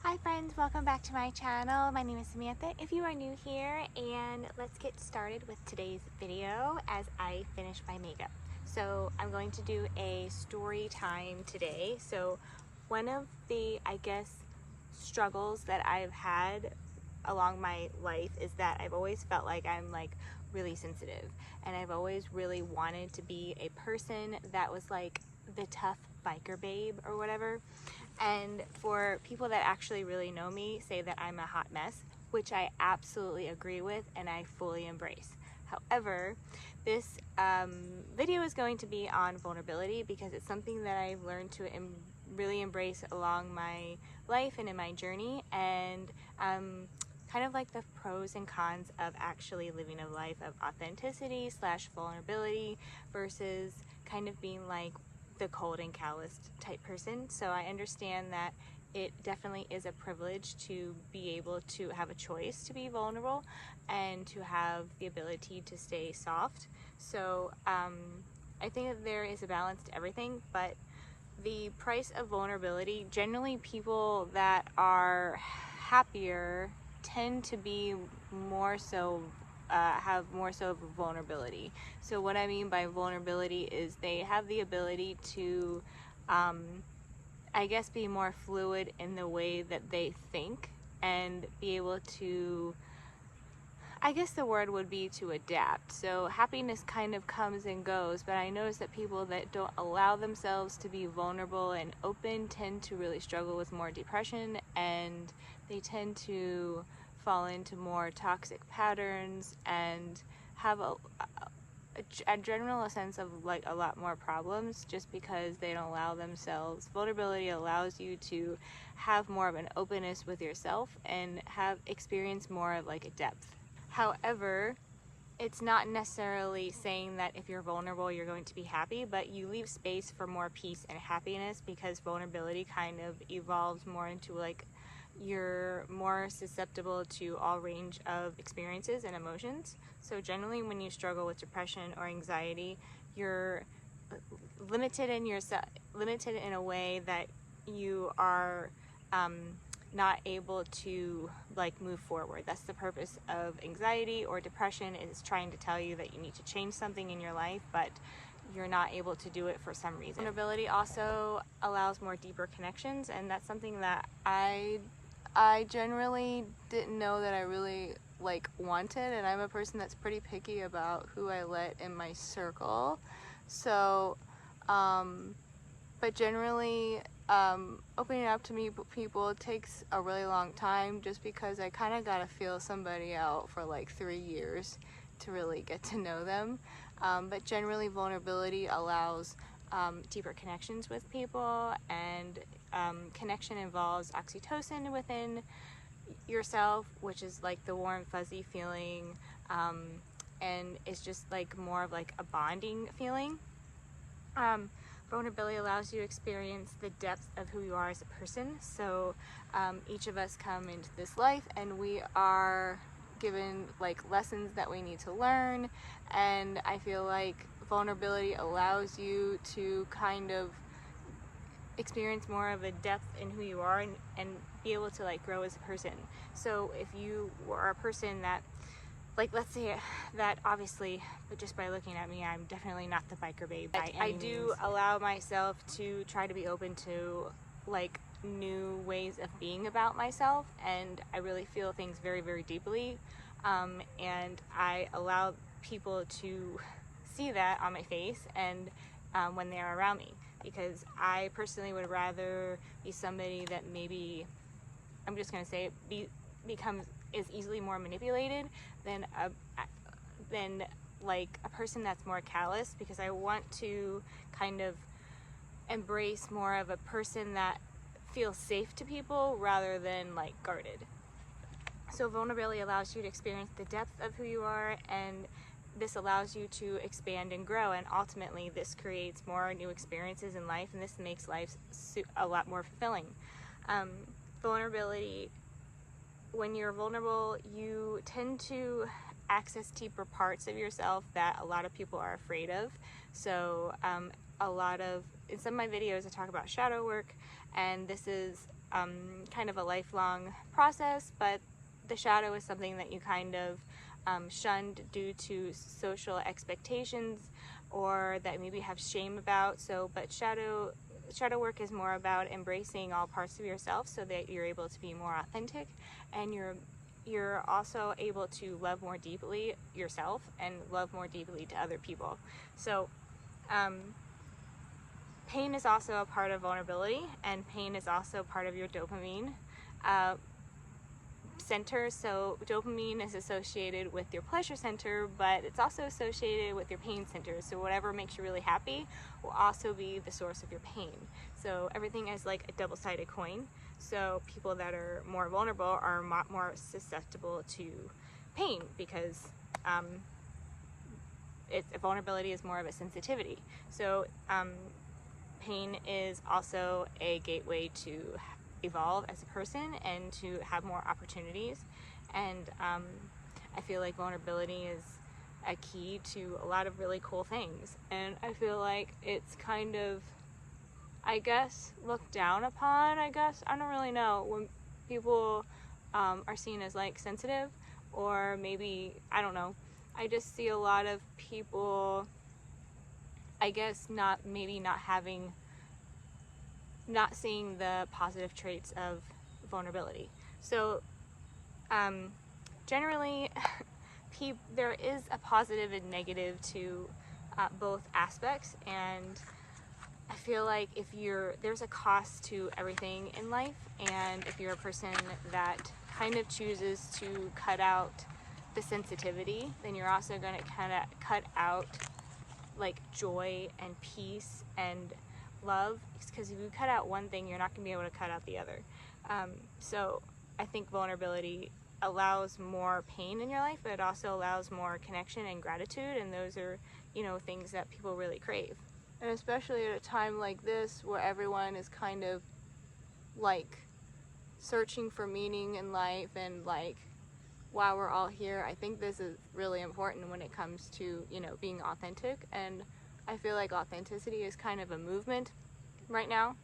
Hi friends, welcome back to my channel. My name is Samantha if you are new here, and let's get started with today's video as I finish my makeup. So I'm going to do a story time today. So one of the, struggles that I've had along my life is that I've always felt like I'm really sensitive, and I've always really wanted to be a person that was like the tough biker babe or whatever. And for people that actually really know me, say that I'm a hot mess, which I absolutely agree with and I fully embrace. However, this video is going to be on vulnerability because it's something that I've learned to really embrace along my life and in my journey, and kind of like the pros and cons of actually living a life of authenticity / vulnerability versus kind of being like the cold and calloused type person. So I understand that it definitely is a privilege to be able to have a choice to be vulnerable and to have the ability to stay soft. So I think that there is a balance to everything, but the price of vulnerability, generally people that are happier tend to be more so have more so of a vulnerability. So what I mean by vulnerability is they have the ability to be more fluid in the way that they think and be able to, the word would be to adapt. So happiness kind of comes and goes, but I notice that people that don't allow themselves to be vulnerable and open tend to really struggle with more depression, and they tend to fall into more toxic patterns and have a general sense of like a lot more problems just because they don't allow themselves. Vulnerability allows you to have more of an openness with yourself and have experience more of like a depth. However, it's not necessarily saying that if you're vulnerable you're going to be happy, but you leave space for more peace and happiness because vulnerability kind of evolves more into like you're more susceptible to all range of experiences and emotions. So generally when you struggle with depression or anxiety, you're limited in a way that you are not able to like move forward. That's the purpose of anxiety or depression, is trying to tell you that you need to change something in your life, but you're not able to do it for some reason. Vulnerability also allows more deeper connections, and that's something that I generally didn't know that I really like wanted, and I'm a person that's pretty picky about who I let in my circle. So but generally opening up to me people takes a really long time, just because I kind of got to feel somebody out for like 3 years to really get to know them. But generally vulnerability allows deeper connections with people, and connection involves oxytocin within yourself, which is like the warm fuzzy feeling, and it's just like more of like a bonding feeling. Vulnerability allows you to experience the depth of who you are as a person. So each of us come into this life and we are given like lessons that we need to learn, and I feel like vulnerability allows you to kind of experience more of a depth in who you are, and be able to like grow as a person. So if you are a person that, like, let's say that obviously, but just by looking at me, I'm definitely not the biker babe by any means. I do allow myself to try to be open to like new ways of being about myself, and I really feel things very, very deeply, and I allow people to see that on my face and when they're around me, because I personally would rather be somebody that maybe, I'm just gonna say it, is easily more manipulated than like a person that's more callous, because I want to kind of embrace more of a person that feels safe to people rather than like guarded. So vulnerability allows you to experience the depth of who you are, and this allows you to expand and grow, and ultimately this creates more new experiences in life, and this makes life a lot more fulfilling. Vulnerability, when you're vulnerable, you tend to access deeper parts of yourself that a lot of people are afraid of. So in some of my videos I talk about shadow work, and this is kind of a lifelong process, but the shadow is something that you kind of shunned due to social expectations, or that maybe have shame about. So, but shadow work is more about embracing all parts of yourself so that you're able to be more authentic, and you're also able to love more deeply yourself and love more deeply to other people. So pain is also a part of vulnerability, and pain is also part of your dopamine center. So dopamine is associated with your pleasure center, but it's also associated with your pain center. So whatever makes you really happy will also be the source of your pain. So everything is like a double-sided coin. So people that are more vulnerable are more susceptible to pain, because vulnerability is more of a sensitivity. So pain is also a gateway to evolve as a person and to have more opportunities. And I feel like vulnerability is a key to a lot of really cool things. And I feel like it's kind of, I guess, looked down upon, I don't really know, when people are seen as like sensitive, or maybe, I don't know, I just see a lot of people, I guess, not seeing the positive traits of vulnerability. So generally there is a positive and negative to both aspects, and I feel like there's a cost to everything in life, and if you're a person that kind of chooses to cut out the sensitivity, then you're also going to kind of cut out like joy and peace and love, because if you cut out one thing, you're not going to be able to cut out the other. So I think vulnerability allows more pain in your life, but it also allows more connection and gratitude, and those are, things that people really crave. And especially at a time like this, where everyone is kind of like searching for meaning in life, and like, while we're all here, I think this is really important when it comes to, being authentic. And I feel like authenticity is kind of a movement right now.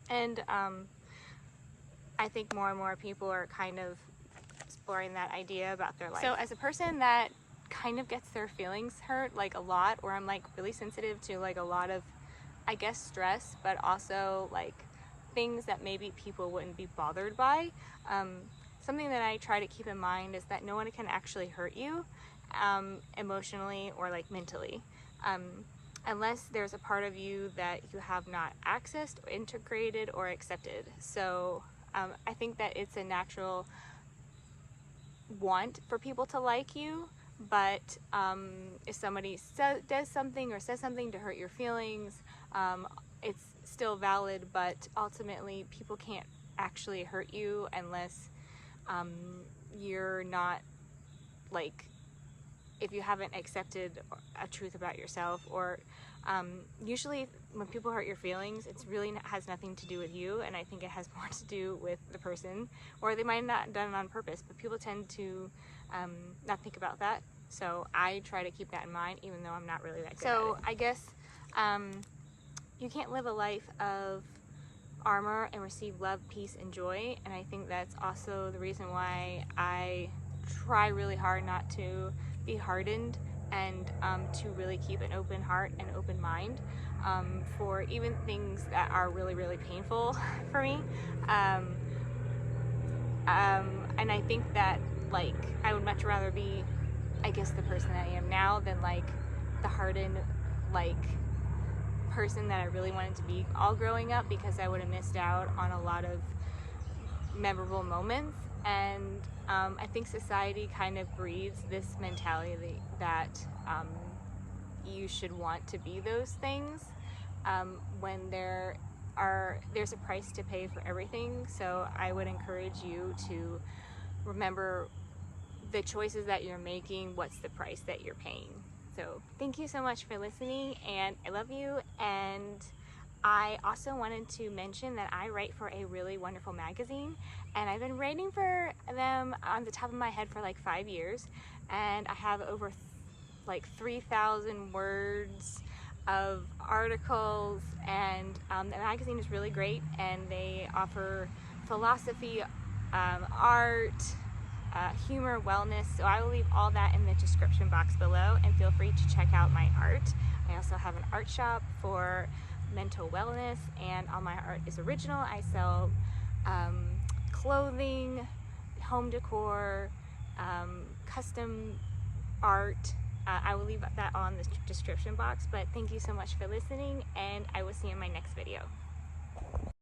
And I think more and more people are kind of exploring that idea about their life. So as a person that kind of gets their feelings hurt like a lot, or I'm like really sensitive to like a lot of, I guess, stress, but also like things that maybe people wouldn't be bothered by, something that I try to keep in mind is that no one can actually hurt you emotionally or like mentally, unless there's a part of you that you have not accessed or integrated or accepted. So I think that it's a natural want for people to like you, but if somebody does something or says something to hurt your feelings, it's still valid, but ultimately people can't actually hurt you unless you're not, like, if you haven't accepted a truth about yourself, or usually when people hurt your feelings, it's really has nothing to do with you, and I think it has more to do with the person, or they might not have done it on purpose, but people tend to not think about that. So I try to keep that in mind, even though I'm not really that good at it. So I guess you can't live a life of armor and receive love, peace, and joy, and I think that's also the reason why I try really hard not to be hardened, and to really keep an open heart and open mind for even things that are really, really painful for me. And I think that, like, I would much rather be, I guess, the person that I am now than like the hardened, like, person that I really wanted to be all growing up, because I would have missed out on a lot of memorable moments. And I think society kind of breeds this mentality that you should want to be those things when there's a price to pay for everything. So I would encourage you to remember the choices that you're making, what's the price that you're paying. So thank you so much for listening, and I love you. And I also wanted to mention that I write for a really wonderful magazine, and I've been writing for them on the top of my head for like 5 years, and I have over like 3,000 words of articles, and the magazine is really great, and they offer philosophy, art, humor, wellness. So I will leave all that in the description box below, and feel free to check out my art. I also have an art shop for mental wellness, and all my art is original. I sell clothing, home decor, custom art. I will leave that on the description box, but thank you so much for listening, and I will see you in my next video.